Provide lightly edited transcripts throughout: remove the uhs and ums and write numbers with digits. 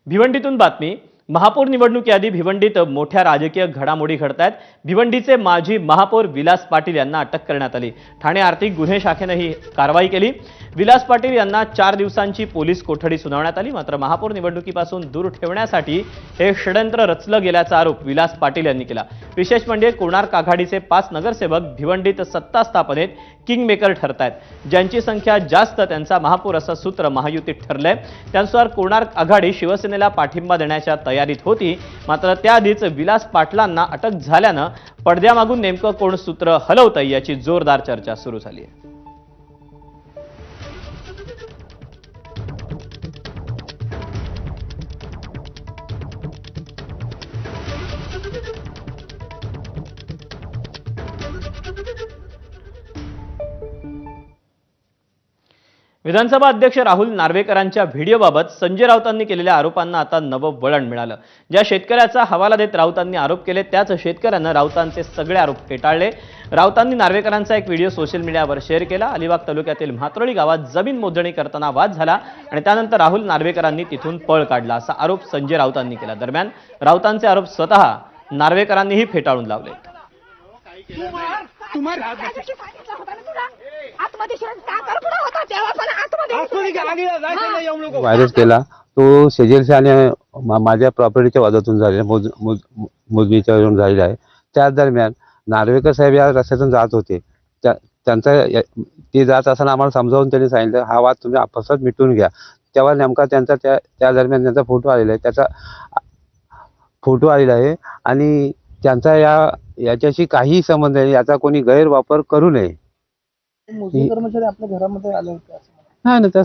भिवंडीतून बातमी। महापौर निवडणुकीआधी भिवंडीत मोठ्या राजकीय घडामोडी घडतायत। भिवंडीचे माजी महापौर विलास पाटील यांना अटक करण्यात आली। ठाणे आर्थिक गुन्हे शाखेने ही कारवाई केली। विलास पाटील यांना 4 दिवसांची पोलीस कोठडी सुनावण्यात आली। मात्र महापौर निवडणुकीपासून दूर ठेवण्यासाठी हे षडयंत्र रचलं गेल्याचा आरोप विलास पाटील यांनी केला। विशेष म्हणजे कोणार्क आघाडीचे 5 नगरसेवक भिवंडीत सत्ता स्थापनेत किंगमेकर ठरतायत। ज्यांची संख्या जास्त त्यांचा महापौर असं सूत्र महायुतीत ठरलंय। त्यानुसार कोणार्क आघाडी शिवसेनेला पाठिंबा देण्याच्या तयारीत होती। मात्र त्याआधीच विलास पाटलांना अटक झाल्यानं पडद्यामागून नेमकं कोण सूत्र हलवतंय याची जोरदार चर्चा सुरू झाली आहे। विधानसभा अध्यक्ष राहुल नार्वेकरांच्या व्हिडिओबाबत संजय राऊतांनी केलेल्या आरोपांना आता नवं वळण मिळालं। ज्या शेतकऱ्याचा हवाला देत राऊतांनी आरोप केले त्याच शेतकऱ्यानं राऊतांचे सगळे आरोप फेटाळले। राऊतांनी नार्वेकरांचा एक व्हिडिओ सोशल मीडियावर शेअर केला। अलिबाग तालुक्यातील म्हात्रोळी गावात जमीन मोजणी करताना वाद झाला आणि त्यानंतर राहुल नार्वेकरांनी तिथून पळ काढला असा आरोप संजय राऊतांनी केला। दरम्यान राऊतांचे आरोप स्वतः नार्वेकरांनीही फेटाळून लावले। व्हायरस केला तो शेजेलच्या आणि माझ्या प्रॉपर्टीच्या वादातून झालेला मोजणीच्या झालेला आहे। त्या दरम्यान नार्वेकर साहेब या रस्त्यातून जात होते। त्यांचा ते जात असताना आम्हाला समजावून त्यांनी सांगितलं हा वाद तुम्ही आपसात मिटवून घ्या। तेव्हा नेमका त्यांचा त्या दरम्यान त्यांचा फोटो आलेला आहे। त्याचा फोटो आलेला आहे आणि त्यांचा याच्याशी काही संबंध नाही। याचा कोणी गैरवापर करू नये। मोजणी कर्मचारी आपल्या घरामध्ये आले होते नाही ना,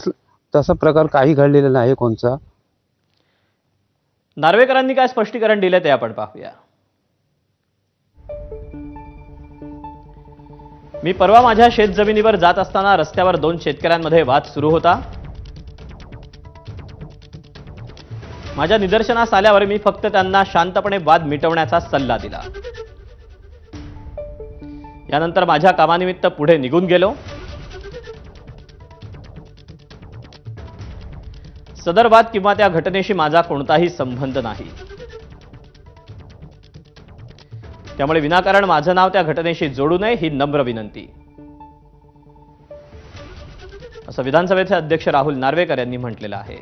तसा प्रकार काही घडलेला नाही कोणचा। नार्वेकरांनी काय स्पष्टीकरण दिले ते आपण पाहूया। मी परवा माझ्या शेतजमिनीवर जात असताना रस्त्यावर 2 शेतकऱ्यांमध्ये वाद सुरू होता। माझ्या निदर्शनास आल्यावर मी फक्त त्यांना शांतपणे वाद मिटवण्याचा सल्ला दिला। यानंतर माझ्या कामानिमित्त पुढे निघून गेलो। सदर वाद किंवा त्या घटनेशी माझा कोणताही संबंध नाही। त्यामुळे विनाकारण माझं नाव त्या घटनेशी जोडू नये ही नम्र विनंती, असं विधानसभेचे अध्यक्ष राहुल नार्वेकर यांनी म्हटलेलं आहे।